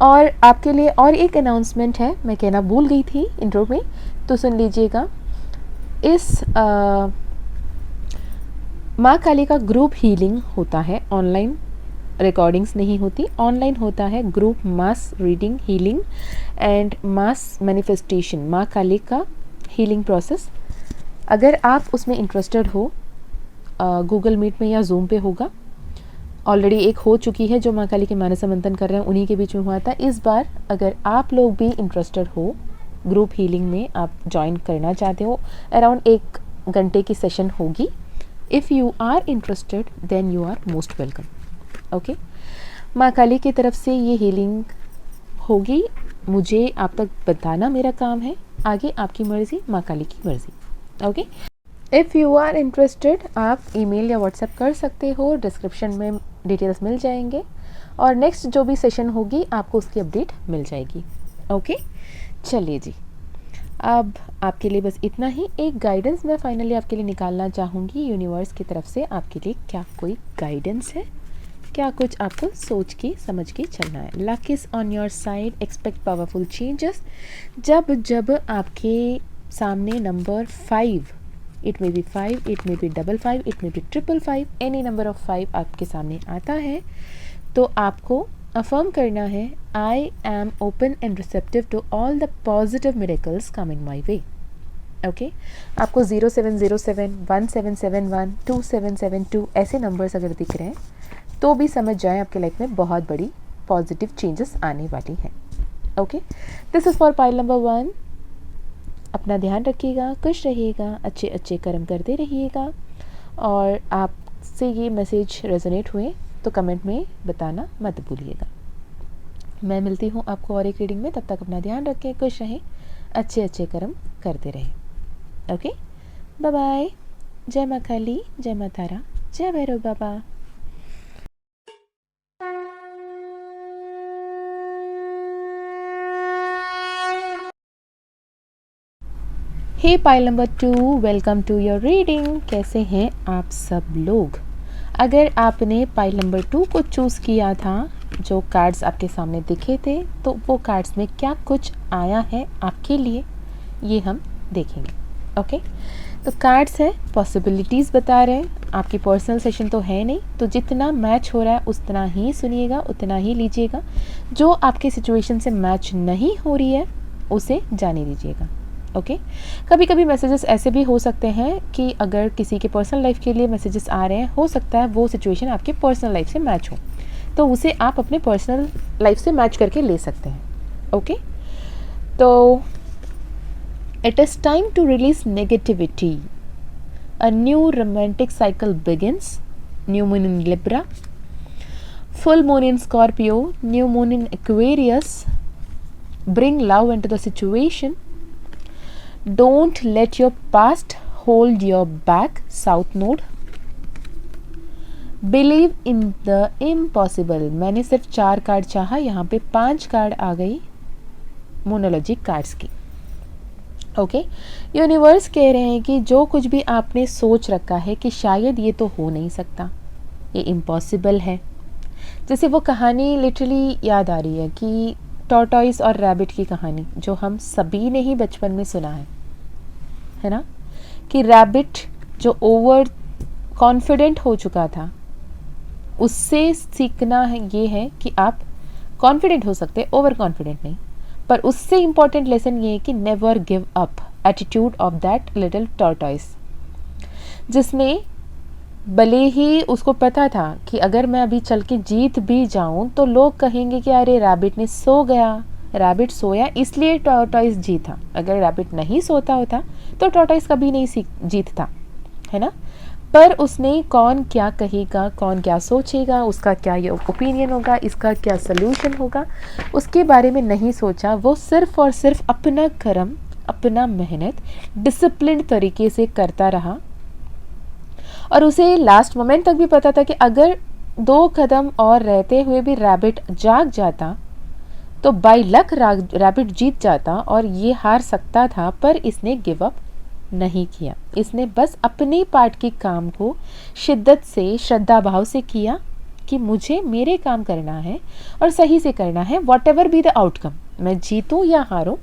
और आपके लिए और एक अनाउंसमेंट है, मैं कहना भूल गई थी इंट्रो में, तो सुन लीजिएगा। इस माँ काली का ग्रुप हीलिंग होता है, ऑनलाइन रिकॉर्डिंग्स नहीं होती, ऑनलाइन होता है group mass reading healing and mass manifestation, माँ काली का हीलिंग प्रोसेस। अगर आप उसमें इंटरेस्टेड हो, गूगल मीट में या जूम पे होगा। ऑलरेडी एक हो चुकी है जो माँ काली के मानस मंथन कर रहे हैं, उन्हीं के बीच में हुआ था। इस बार अगर आप लोग भी इंटरेस्टेड हो ग्रुप हीलिंग में, आप ज्वाइन करना चाहते हो, अराउंड 1 घंटे की सेशन होगी। If you are interested then you are most welcome. Okay, Maa Kali की तरफ से ये हीलिंग होगी, मुझे आप तक बताना मेरा काम है, आगे आपकी मर्ज़ी, माँ काली की मर्ज़ी। Okay, if you are interested आप ईमेल या व्हाट्सएप कर सकते हो, डिस्क्रिप्शन में डिटेल्स मिल जाएंगे, और नेक्स्ट जो भी सेशन होगी आपको उसकी अपडेट मिल जाएगी। ओके, चलिए जी, अब आपके लिए बस इतना ही। एक गाइडेंस मैं फाइनली आपके लिए निकालना चाहूँगी यूनिवर्स की तरफ से। आपके लिए क्या कोई गाइडेंस है, क्या कुछ आपको सोच के समझ के चलना है। Luck is on your side, expect powerful changes. जब जब आपके सामने number 5, it may B 5, it may B 55, it may B 555, any number of 5 आपके सामने आता है, तो आपको अफर्म करना है, I am open and receptive to all the positive miracles coming my way. Okay, आपको 0707, 1771, 2772 ऐसे नंबर्स अगर दिख रहे हैं तो भी समझ जाएं आपके लाइफ में बहुत बड़ी पॉजिटिव चेंजेस आने वाली हैं। Okay, this is for pile number 1। अपना ध्यान रखिएगा, खुश रहिएगा, अच्छे अच्छे कर्म करते रहिएगा, और आपसे ये मैसेज रेजोनेट हुए तो कमेंट में बताना मत भूलिएगा। मैं मिलती हूँ आपको और एक रीडिंग में, तब तक अपना ध्यान रखें, खुश रहें, अच्छे अच्छे कर्म करते रहें। Okay, bye bye. जय माँ काली, जय माँ तारा, जय Bhairav Baba. Hey pile number 2, welcome to your reading. कैसे हैं आप सब लोग? अगर आपने पाइल नंबर 2 को चूज़ किया था, जो कार्ड्स आपके सामने दिखे थे, तो वो कार्ड्स में क्या कुछ आया है आपके लिए, ये हम देखेंगे। ओके, तो कार्ड्स है, पॉसिबिलिटीज़ बता रहे हैं। आपकी पर्सनल सेशन तो है नहीं, तो जितना मैच हो रहा है उतना ही सुनिएगा, उतना ही लीजिएगा। जो आपके सिचुएशन से मैच नहीं हो रही है उसे जाने दीजिएगा। ओके, कभी कभी मैसेजेस ऐसे भी हो सकते हैं कि अगर किसी के पर्सनल लाइफ के लिए मैसेजेस आ रहे हैं, हो सकता है वो सिचुएशन आपके पर्सनल लाइफ से मैच हो, तो उसे आप अपने पर्सनल लाइफ से मैच करके ले सकते हैं। ओके, तो it is time to release negativity, a new romantic cycle begins, new moon in Libra, full moon in Scorpio, new moon in Aquarius, bring love into the situation. Don't let your past hold your back, South Node. Believe in the impossible. मैंने सिर्फ 4 कार्ड चाहा, यहाँ पे 5 कार्ड आ गई मोनोलॉजी कार्ड्स की। ओके, यूनिवर्स कह रहे हैं कि जो कुछ भी आपने सोच रखा है कि शायद ये तो हो नहीं सकता, ये इम्पॉसिबल है। जैसे वो कहानी लिटरली याद आ रही है कि टॉर्टॉइस और रैबिट की कहानी, जो हम सभी ने ही बचपन में सुना है ना, कि रैबिट जो ओवर कॉन्फिडेंट हो चुका था, उससे सीखना है ये है कि आप कॉन्फिडेंट हो सकते, ओवर कॉन्फिडेंट नहीं, पर उससे इम्पॉर्टेंट लेसन ये है कि never give up attitude of that little tortoise, जिसने भले ही उसको पता था कि अगर मैं अभी चल के जीत भी जाऊं तो लोग कहेंगे कि अरे रैबिट ने सो गया, रैबिट सोया इसलिए टॉर्टॉइस जीता। अगर रैबिट नहीं सोता होता तो टॉर्टॉइस कभी नहीं जीतता, है ना। पर उसने कौन क्या कहेगा, कौन क्या सोचेगा, उसका क्या ये ओपिनियन होगा, इसका क्या सलूशन होगा, उसके बारे में नहीं सोचा। वो सिर्फ और सिर्फ अपना कर्म, अपना मेहनत डिसिप्लिन तरीके से करता रहा, और उसे लास्ट मोमेंट तक भी पता था कि अगर 2 कदम और रहते हुए भी रैबिट जाग जाता तो बाय लक रैबिट जीत जाता और ये हार सकता था, पर इसने गिव अप नहीं किया। इसने बस अपने पार्ट के काम को शिद्दत से, श्रद्धा भाव से किया कि मुझे मेरे काम करना है और सही से करना है, what ever be the outcome, मैं जीतूँ या हारूँ,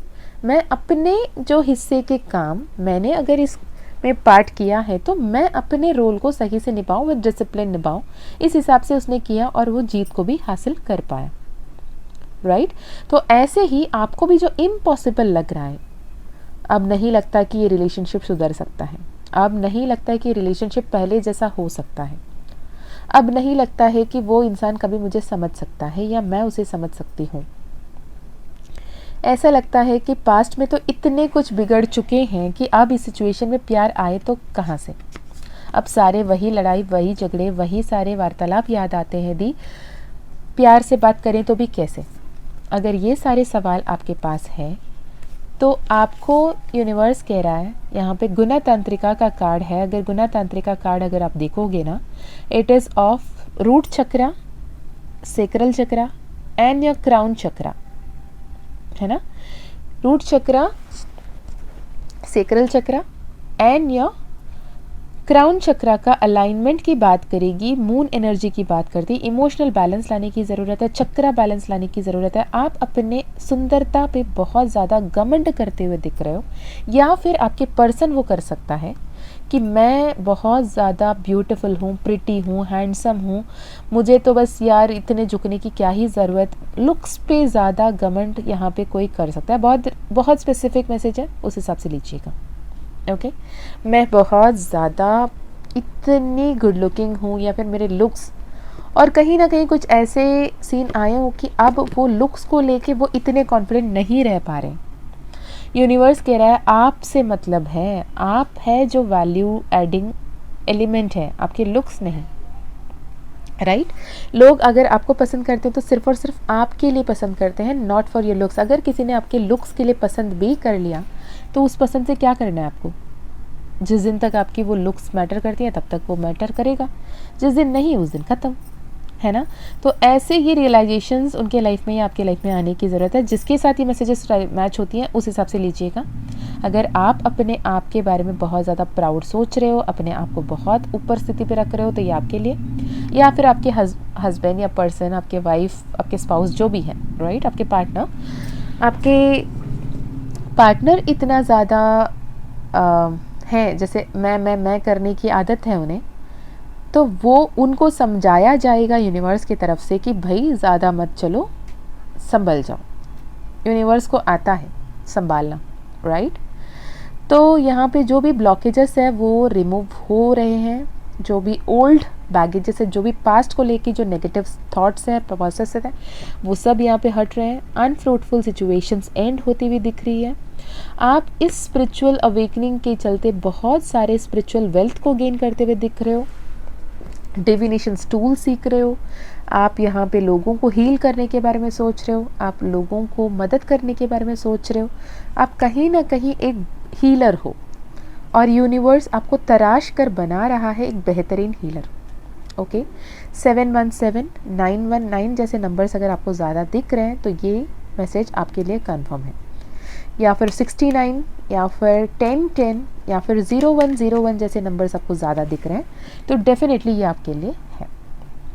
मैं अपने जो हिस्से के काम मैंने अगर इस में पार्ट किया है तो मैं अपने रोल को सही से निभाऊँ, विद डिसिप्लिन निभाऊँ। इस हिसाब से उसने किया और वो जीत को भी हासिल कर पाया। राइट तो ऐसे ही आपको भी जो इम्पॉसिबल लग रहा है, अब नहीं लगता कि ये रिलेशनशिप सुधर सकता है, अब नहीं लगता है कि रिलेशनशिप पहले जैसा हो सकता है, अब नहीं लगता है कि वो इंसान कभी मुझे समझ सकता है या मैं उसे समझ सकती हूँ, ऐसा लगता है कि पास्ट में तो इतने कुछ बिगड़ चुके हैं कि अब इस सिचुएशन में प्यार आए तो कहाँ से। अब सारे वही लड़ाई, वही झगड़े, वही सारे वार्तालाप याद आते हैं। दी प्यार से बात करें तो भी कैसे। अगर ये सारे सवाल आपके पास है तो आपको यूनिवर्स कह रहा है, यहाँ पे गुना तांत्रिका का कार्ड है, अगर गुना तांत्रिका कार्ड अगर आप देखोगे ना, it is of root chakra, sacral chakra and your crown chakra, है ना। Root chakra, sacral chakra and your crown chakra का अलाइनमेंट की बात करेगी, मून एनर्जी की बात करती, इमोशनल बैलेंस लाने की ज़रूरत है, चक्रा बैलेंस लाने की ज़रूरत है। आप अपने सुंदरता पे बहुत ज़्यादा घमंड करते हुए दिख रहे हो, या फिर आपके पर्सन वो कर सकता है कि मैं बहुत ज़्यादा ब्यूटीफुल हूँ, प्रिटी हूँ, हैंडसम हूँ, मुझे तो बस यार इतने झुकने की क्या ही ज़रूरत। लुक्स पे ज़्यादा घमंड यहाँ पे कोई कर सकता है। बहुत बहुत स्पेसिफिक मैसेज है, उस हिसाब से लीजिएगा। ओके मैं बहुत ज़्यादा इतनी गुड लुकिंग हूँ, या फिर मेरे लुक्स, और कहीं ना कहीं कुछ ऐसे सीन आए हो कि अब वो लुक्स को लेके वो इतने कॉन्फिडेंट नहीं रह पा रहे। यूनिवर्स कह रहा है आपसे मतलब है, आप है जो वैल्यू एडिंग एलिमेंट है, आपके लुक्स नहीं। राइट लोग अगर आपको पसंद करते हैं तो सिर्फ और सिर्फ आपके लिए पसंद करते हैं, नॉट फॉर योर लुक्स। अगर किसी ने आपके लुक्स के लिए पसंद भी कर लिया तो उस पसंद से क्या करना है आपको। जिस दिन तक आपकी वो लुक्स मैटर करती है तब तक वो मैटर करेगा, जिस दिन नहीं उस दिन ख़त्म, है ना। तो ऐसे ही रियलाइजेशंस उनके लाइफ में या आपके लाइफ में आने की ज़रूरत है। जिसके साथ ये मैसेजेस मैच होती हैं उस हिसाब से लीजिएगा। अगर आप अपने आप के बारे में बहुत ज़्यादा प्राउड सोच रहे हो, अपने आप को बहुत ऊपर स्थिति पे रख रहे हो, तो ये आपके लिए, या फिर आपके हस्बैंड या पर्सन, आपके वाइफ, आपके स्पाउस जो भी है, राइट आपके आपके पार्टनर इतना ज़्यादा है, जैसे मैं करने की आदत है उन्हें, तो वो उनको समझाया जाएगा यूनिवर्स की तरफ से कि भाई ज़्यादा मत चलो, संभल जाओ। यूनिवर्स को आता है संभालना, राइट। तो यहाँ पे जो भी ब्लॉकेजेस है वो रिमूव हो रहे हैं, जो भी ओल्ड बैगेजेस है, जो भी पास्ट को लेके जो नेगेटिव थॉट्स हैं, प्रोसेस है, वो सब यहाँ पे हट रहे हैं। अनफ्रूटफुल सिचुएशंस एंड होती हुई दिख रही है। आप इस स्पिरिचुअल अवेकनिंग के चलते बहुत सारे स्पिरिचुअल वेल्थ को गेन करते हुए दिख रहे हो, डिविनेशन टूल सीख रहे हो, आप यहाँ पे लोगों को हील करने के बारे में सोच रहे हो, आप लोगों को मदद करने के बारे में सोच रहे हो, आप कहीं ना कहीं एक हीलर हो और यूनिवर्स आपको तराश कर बना रहा है एक बेहतरीन हीलर। ओके 717 919 जैसे नंबर्स अगर आपको ज़्यादा दिख रहे हैं तो ये मैसेज आपके लिए कंफर्म है, या फिर 69 या फिर 1010 या फिर 0101 जैसे नंबर्स आपको ज़्यादा दिख रहे हैं तो डेफिनेटली ये आपके लिए है।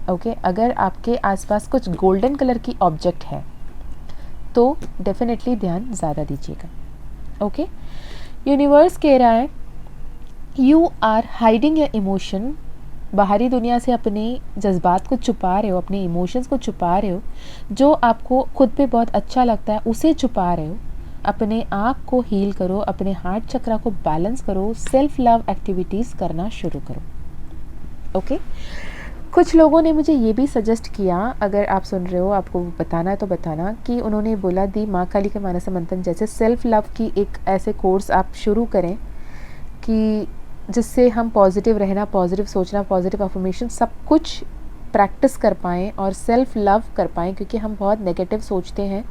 ओके अगर आपके आसपास कुछ गोल्डन कलर की ऑब्जेक्ट है तो डेफिनेटली ध्यान ज़्यादा दीजिएगा। ओके यूनिवर्स कह रहा है you are hiding your emotion, बाहरी दुनिया से अपने जज्बात को छुपा रहे हो, अपने इमोशंस को छुपा रहे हो, जो आपको खुद पे बहुत अच्छा लगता है उसे छुपा रहे हो। अपने आप को हील करो, अपने हार्ट चक्रा को बैलेंस करो, सेल्फ लव एक्टिविटीज़ करना शुरू करो। ओके कुछ लोगों ने मुझे ये भी सजेस्ट किया, अगर आप सुन रहे हो आपको बताना है तो बताना, कि उन्होंने बोला दी माँ काली के मानस मंथन जैसे सेल्फ लव की एक ऐसे कोर्स आप शुरू करें कि जिससे हम पॉजिटिव रहना, पॉजिटिव सोचना, पॉजिटिव अफर्मेशन सब कुछ प्रैक्टिस कर पाएँ और सेल्फ लव कर पाएँ, क्योंकि हम बहुत नेगेटिव सोचते हैं,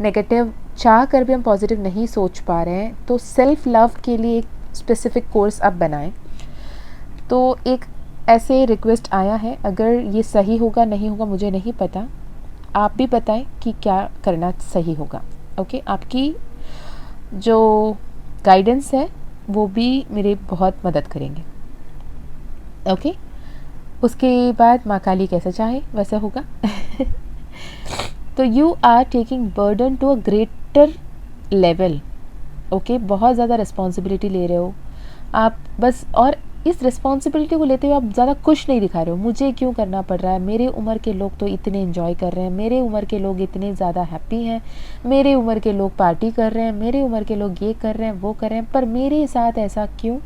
नेगेटिव चाह कर भी हम पॉजिटिव नहीं सोच पा रहे हैं। तो सेल्फ लव के लिए एक स्पेसिफिक कोर्स आप बनाएं। तो एक ऐसे रिक्वेस्ट आया है, अगर ये सही होगा नहीं होगा मुझे नहीं पता, आप भी बताएं कि क्या करना सही होगा। ओके, आपकी जो गाइडेंस है वो भी मेरे बहुत मदद करेंगे। ओके, उसके बाद माँ काली कैसा चाहे वैसा होगा। तो you are taking burden to a greater level. Okay, बहुत ज़्यादा रिस्पॉन्सिबिलिटी ले रहे हो आप बस, और इस रिस्पॉन्सिबिलिटी को लेते हुए आप ज़्यादा खुश नहीं दिखा रहे हो। मुझे क्यों करना पड़ रहा है, मेरे उम्र के लोग तो इतने एंजॉय कर रहे हैं, मेरे उम्र के लोग इतने ज़्यादा हैप्पी हैं, मेरे उम्र के लोग पार्टी कर रहे हैं, मेरे उम्र के लोग ये कर रहे हैं वो कर रहे हैं, पर मेरे साथ ऐसा क्यों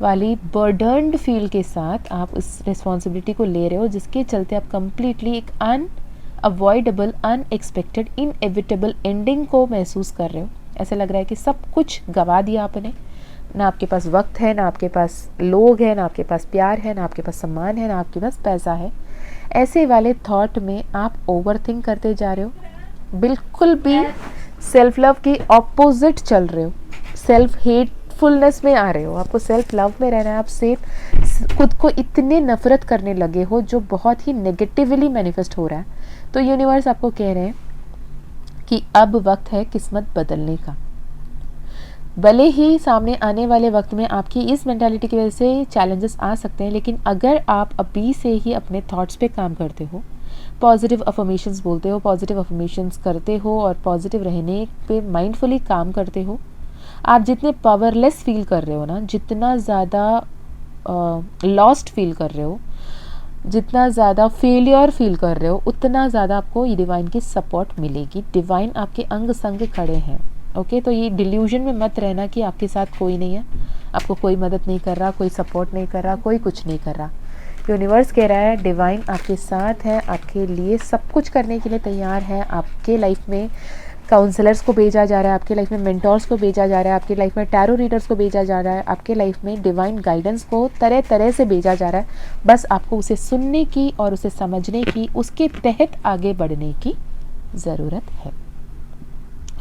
वाली बर्डन्ड फील के साथ आप उस रिस्पॉन्सिबिलिटी को ले रहे हो, जिसके चलते आप कम्प्लीटली एक अनअवॉइडेबल, अनएक्सपेक्टेड, इनएविटेबल एंडिंग को महसूस कर रहे हो। ऐसे लग रहा है कि सब कुछ गंवा दिया आपने, ना आपके पास वक्त है, ना आपके पास लोग हैं, ना आपके पास प्यार है, ना आपके पास सम्मान है, ना आपके पास पैसा है। ऐसे वाले थॉट में आप ओवर थिंक करते जा रहे हो, बिल्कुल भी सेल्फ लव के ऑपोजिट चल रहे हो, सेल्फ हेटफुलनेस में आ रहे हो। आपको सेल्फ लव में रहना है, आप सेल्फ खुद को इतने नफरत करने लगे हो जो बहुत ही नेगेटिवली मैनिफेस्ट हो रहा है। तो यूनिवर्स आपको कह रहे हैं कि अब वक्त है किस्मत बदलने का। भले ही सामने आने वाले वक्त में आपकी इस मेंटालिटी की वजह से चैलेंजेस आ सकते हैं, लेकिन अगर आप अभी से ही अपने थॉट्स पे काम करते हो, पॉजिटिव अफर्मेशंस बोलते हो, पॉजिटिव अफर्मेशंस करते हो और पॉजिटिव रहने पे माइंडफुली काम करते हो, आप जितने पावरलेस फील कर रहे हो ना, जितना ज़्यादा लॉस्ट फील कर रहे हो, जितना ज़्यादा फेलियर फील कर रहे हो, उतना ज़्यादा आपको ये डिवाइन की सपोर्ट मिलेगी। डिवाइन आपके अंग संग खड़े हैं। ओके, तो ये डिल्यूजन में मत रहना कि आपके साथ कोई नहीं है, आपको कोई मदद नहीं कर रहा, कोई सपोर्ट नहीं कर रहा, कोई कुछ नहीं कर रहा। यूनिवर्स कह रहा है डिवाइन आपके साथ है, आपके लिए सब कुछ करने के लिए तैयार है। आपके लाइफ में काउंसलर्स को भेजा जा रहा है, आपके लाइफ में मेंटोर्स को भेजा जा रहा है, आपके लाइफ में टैरो रीडर्स को भेजा जा रहा है, आपके लाइफ में डिवाइन गाइडेंस को तरह तरह से भेजा जा रहा है। बस आपको उसे सुनने की और उसे समझने की, उसके तहत आगे बढ़ने की ज़रूरत है।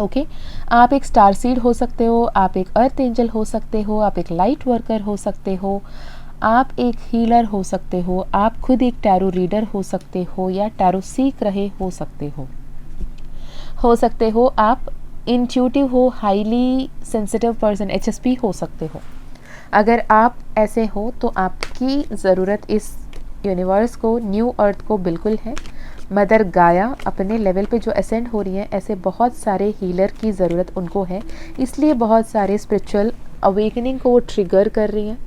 ओके, आप एक स्टार सीड हो सकते हो, आप एक अर्थ एंजल हो सकते हो, आप एक लाइट वर्कर हो सकते हो, आप एक हीलर हो सकते हो, आप खुद एक टैरो रीडर हो सकते हो या टैरो सीख रहे हो सकते हो आप इंट्यूटिव हो, हाईली सेंसिटिव पर्सन, HSP हो सकते हो। अगर आप ऐसे हो तो आपकी ज़रूरत इस यूनिवर्स को, न्यू अर्थ को बिल्कुल है। मदर गाया अपने लेवल पे जो असेंड हो रही हैं, ऐसे बहुत सारे हीलर की ज़रूरत उनको है, इसलिए बहुत सारे स्पिरिचुअल अवेकनिंग को वो ट्रिगर कर रही हैं।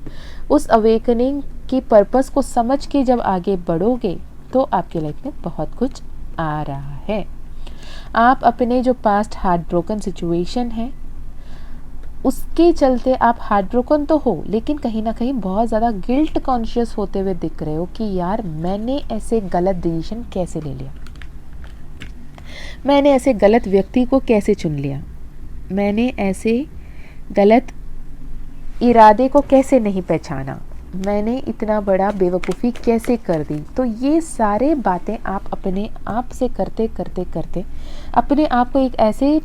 उस अवेकनिंग की पर्पस को समझ के जब आगे बढ़ोगे तो आपके लाइफ में बहुत कुछ आ रहा है। आप अपने जो पास्ट हार्ट ब्रोकन सिचुएशन है उसके चलते आप हार्ट ब्रोकन तो हो, लेकिन कहीं ना कहीं बहुत ज़्यादा गिल्ट कॉन्शियस होते हुए दिख रहे हो कि यार मैंने ऐसे गलत डिसीजन कैसे ले लिया, मैंने ऐसे गलत व्यक्ति को कैसे चुन लिया, मैंने ऐसे गलत इरादे को कैसे नहीं पहचाना, मैंने इतना बड़ा बेवकूफ़ी कैसे कर दी। तो ये सारे बातें आप अपने आप से करते करते करते अपने आप को एक ऐसे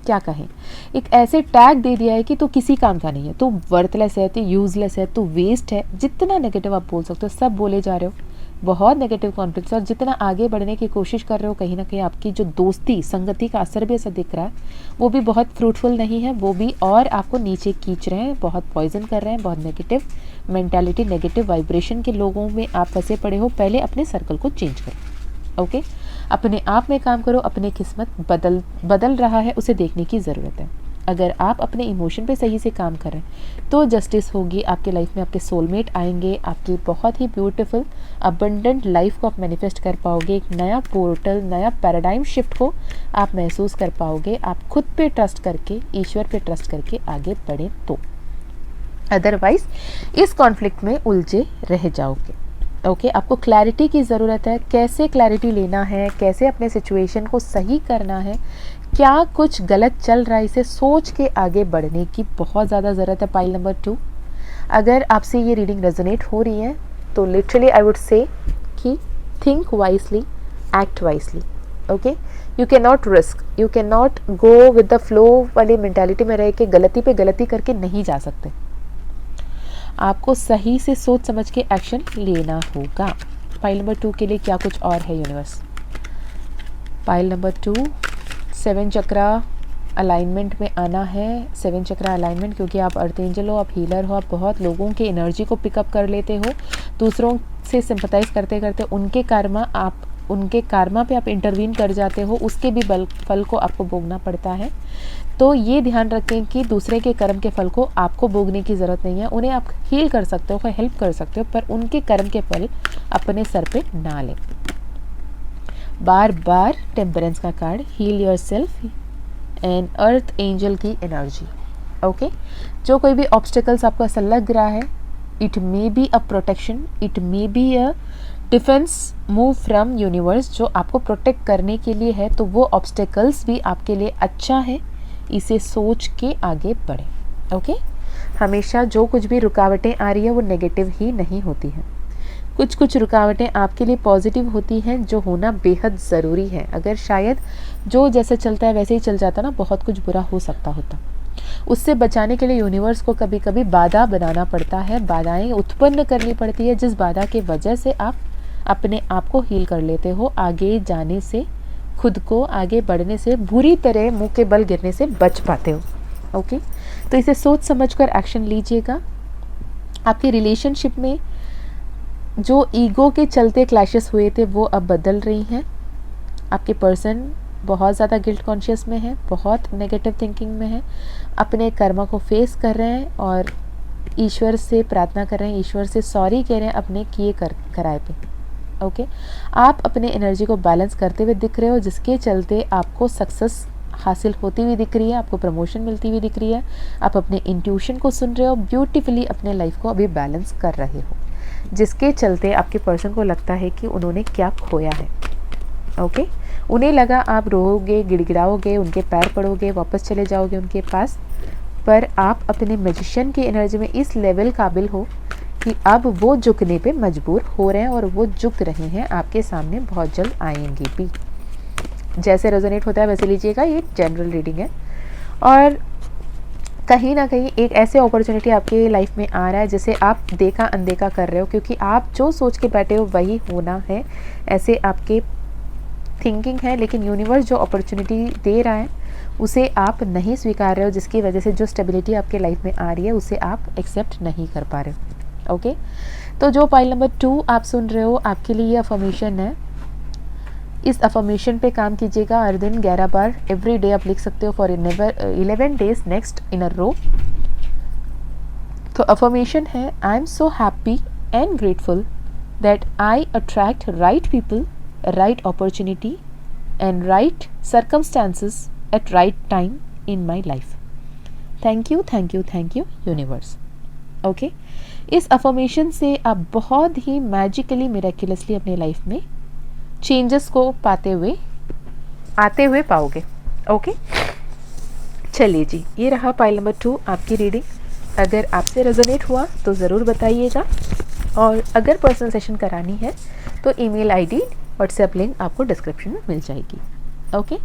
क्या कहें, एक ऐसे टैग दे दिया है कि तू किसी काम का नहीं है, तू वर्थलेस है, तू यूज़लेस है, तू वेस्ट है। जितना नेगेटिव आप बोल सकते हो सब बोले जा रहे हो, बहुत नेगेटिव कॉन्फ्लिक्ट्स। और जितना आगे बढ़ने की कोशिश कर रहे हो, कहीं ना कहीं आपकी जो दोस्ती संगति का असर भी ऐसा दिख रहा है, वो भी बहुत फ्रूटफुल नहीं है, वो भी और आपको नीचे खींच रहे हैं, बहुत पॉइजन कर रहे हैं, बहुत नेगेटिव मेंटालिटी, नेगेटिव वाइब्रेशन के लोगों में आप फंसे पड़े हो। पहले अपने सर्कल को चेंज करो। ओके, अपने आप में काम करो, अपनी किस्मत बदल रहा है उसे देखने की ज़रूरत है। अगर आप अपने इमोशन पे सही से काम करें तो जस्टिस होगी आपके लाइफ में, आपके सोलमेट आएंगे, आपकी बहुत ही ब्यूटीफुल अबंडेंट लाइफ को आप मैनिफेस्ट कर पाओगे। एक नया पोर्टल, नया पैराडाइम शिफ्ट को आप महसूस कर पाओगे, आप खुद पे ट्रस्ट करके, ईश्वर पे ट्रस्ट करके आगे बढ़ें तो। अदरवाइज इस कॉन्फ्लिक्ट में उलझे रह जाओगे। ओके, आपको क्लैरिटी की ज़रूरत है। कैसे क्लैरिटी लेना है, कैसे अपने सिचुएशन को सही करना है, क्या कुछ गलत चल रहा है, इसे सोच के आगे बढ़ने की बहुत ज़्यादा ज़रूरत है। पाइल नंबर 2, अगर आपसे ये रीडिंग रेजोनेट हो रही है तो लिटरली आई वुड से कि think wisely, act wisely. Okay, you can not risk, you can not go with the flow वाली मेंटालिटी में रह के गलती पे गलती करके नहीं जा सकते। आपको सही से सोच समझ के एक्शन लेना होगा। पाइल नंबर 2 के लिए क्या कुछ और है यूनिवर्स? पाइल नंबर 2, 7 चक्रा अलाइनमेंट में आना है। 7 चक्रा अलाइनमेंट, क्योंकि आप अर्थ एंजल हो, आप हीलर हो, आप बहुत लोगों के एनर्जी को पिकअप कर लेते हो, दूसरों से सिंपथाइज करते करते उनके कार्मा पे आप इंटरवीन कर जाते हो, उसके भी फल को आपको भोगना पड़ता है। तो ये ध्यान रखें कि दूसरे के कर्म के फल को आपको भोगने की ज़रूरत नहीं है। उन्हें आप हील कर सकते हो, हेल्प कर सकते हो, पर उनके कर्म के फल अपने सर पे ना लें। बार बार टेम्परेंस का card, heal yourself and earth angel की एनर्जी। ओके, जो कोई भी ऑब्स्टिकल्स आपको ऐसा लग रहा है, it may be a protection, it may be a defence move from universe, जो आपको प्रोटेक्ट करने के लिए है, तो वो ऑब्स्टिकल्स भी आपके लिए अच्छा है। इसे सोच के आगे बढ़े। ओके, हमेशा जो कुछ भी रुकावटें आ रही है वो नेगेटिव ही नहीं होती हैं। कुछ कुछ रुकावटें आपके लिए पॉजिटिव होती हैं, जो होना बेहद ज़रूरी है। अगर शायद जो जैसे चलता है वैसे ही चल जाता ना, बहुत कुछ बुरा हो सकता होता। उससे बचाने के लिए यूनिवर्स को कभी कभी बाधा बनाना पड़ता है, बाधाएं उत्पन्न करनी पड़ती है, जिस बाधा की वजह से आप अपने आप को हील कर लेते हो, आगे जाने से, खुद को आगे बढ़ने से, बुरी तरह मुंह के बल गिरने से बच पाते हो। ओके, तो इसे सोच समझ कर एक्शन लीजिएगा। आपके रिलेशनशिप में जो ईगो के चलते क्लैशेस हुए थे वो अब बदल रही हैं। आपके पर्सन बहुत ज़्यादा गिल्ट कॉन्शियस में है, बहुत नेगेटिव थिंकिंग में है, अपने कर्मा को फेस कर रहे हैं और ईश्वर से प्रार्थना कर रहे हैं, ईश्वर से सॉरी कह रहे हैं अपने किए कराए पे। ओके, आप अपने एनर्जी को बैलेंस करते हुए दिख रहे हो, जिसके चलते आपको सक्सेस हासिल होती हुई दिख रही है, आपको प्रमोशन मिलती हुई दिख रही है, आप अपने इंट्यूशन को सुन रहे हो, ब्यूटीफुली अपने लाइफ को अभी बैलेंस कर रहे हो, जिसके चलते आपके पर्सन को लगता है कि उन्होंने क्या खोया है। ओके, उन्हें लगा आप रोओगे, गिड़गिड़ाओगे, उनके पैर पड़ोगे, वापस चले जाओगे उनके पास, पर आप अपने मैजिशियन की एनर्जी में इस लेवल काबिल हो कि अब वो झुकने पे मजबूर हो रहे हैं और वो झुक रहे हैं, आपके सामने बहुत जल्द आएंगे भी। जैसे रेजोनेट होता है वैसे लीजिएगा, ये जनरल रीडिंग है। और कहीं ना कहीं एक ऐसे अपॉर्चुनिटी आपके लाइफ में आ रहा है जिसे आप देखा अनदेखा कर रहे हो, क्योंकि आप जो सोच के बैठे हो वही होना है, ऐसे आपके थिंकिंग है। लेकिन यूनिवर्स जो अपॉर्चुनिटी दे रहा है उसे आप नहीं स्वीकार रहे हो, जिसकी वजह से जो स्टेबिलिटी आपके लाइफ में आ रही है उसे आप एक्सेप्ट नहीं कर पा रहे हो। ओके, तो जो पाइल नंबर 2 आप सुन रहे हो, आपके लिए ये अफर्मेशन है। इस अफर्मेशन पे काम कीजिएगा हर दिन 11 बार, एवरी डे आप लिख सकते हो for 11 days next in a row. तो अफर्मेशन है, I am so happy and grateful that I attract right people, right opportunity and right circumstances at right time in my life. Thank you, thank you, thank you universe. Okay, इस अफर्मेशन से आप बहुत ही मैजिकली, मिरेक्युलसली अपने लाइफ में चेंजेस को आते हुए पाओगे। ओके, चलिए जी, ये रहा पाइल नंबर 2 आपकी रीडिंग। अगर आपसे रेजोनेट हुआ तो ज़रूर बताइएगा, और अगर पर्सनल सेशन करानी है तो ईमेल आईडी, व्हाट्सएप लिंक आपको डिस्क्रिप्शन में मिल जाएगी। ओके,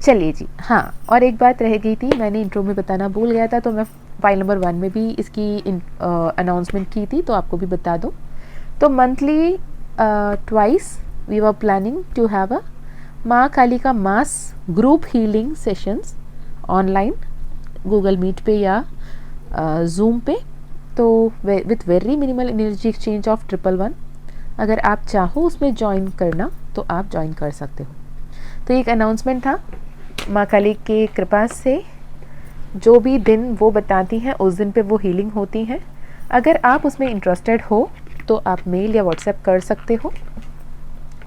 चलिए जी। हाँ, और एक बात रह गई थी, मैंने इंट्रो में बताना भूल गया था, तो मैं फाइल नंबर 1 में भी इसकी अनाउंसमेंट की थी, तो आपको भी बता दूँ। तो monthly twice we were planning to have a Maa Kali का mass group healing sessions online, Google Meet पे या जूम पे, तो with very minimal energy exchange of 111। अगर आप चाहो उसमें ज्वाइन करना तो आप ज्वाइन कर सकते हो। तो एक अनाउंसमेंट था, माँ काली की कृपा से जो भी दिन वो बताती हैं उस दिन पे वो हीलिंग होती हैं। अगर आप उसमें इंटरेस्टेड हो तो आप मेल या व्हाट्सएप कर सकते हो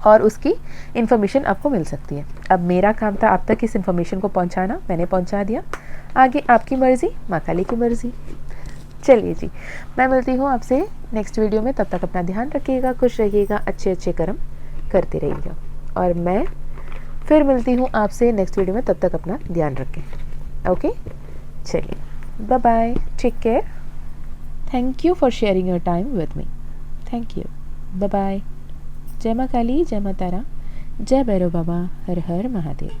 और उसकी इन्फॉर्मेशन आपको मिल सकती है। अब मेरा काम था आप तक इस इन्फॉर्मेशन को पहुंचाना, मैंने पहुंचा दिया, आगे आपकी मर्ज़ी, माँ काली की मर्ज़ी। चलिए जी, मैं मिलती हूँ आपसे नेक्स्ट वीडियो में। तब तक अपना ध्यान रखिएगा, खुश रहिएगा, अच्छे अच्छे कर्म करते रहिएगा, और मैं फिर मिलती हूँ आपसे नेक्स्ट वीडियो में। तब तक अपना ध्यान रखें। ओके, चलिए, bye bye, take care, thank you for sharing your time with me, thank you, bye bye. जय माँ काली, जय माँ तारा, जय भैरव बाबा, हर हर महादेव।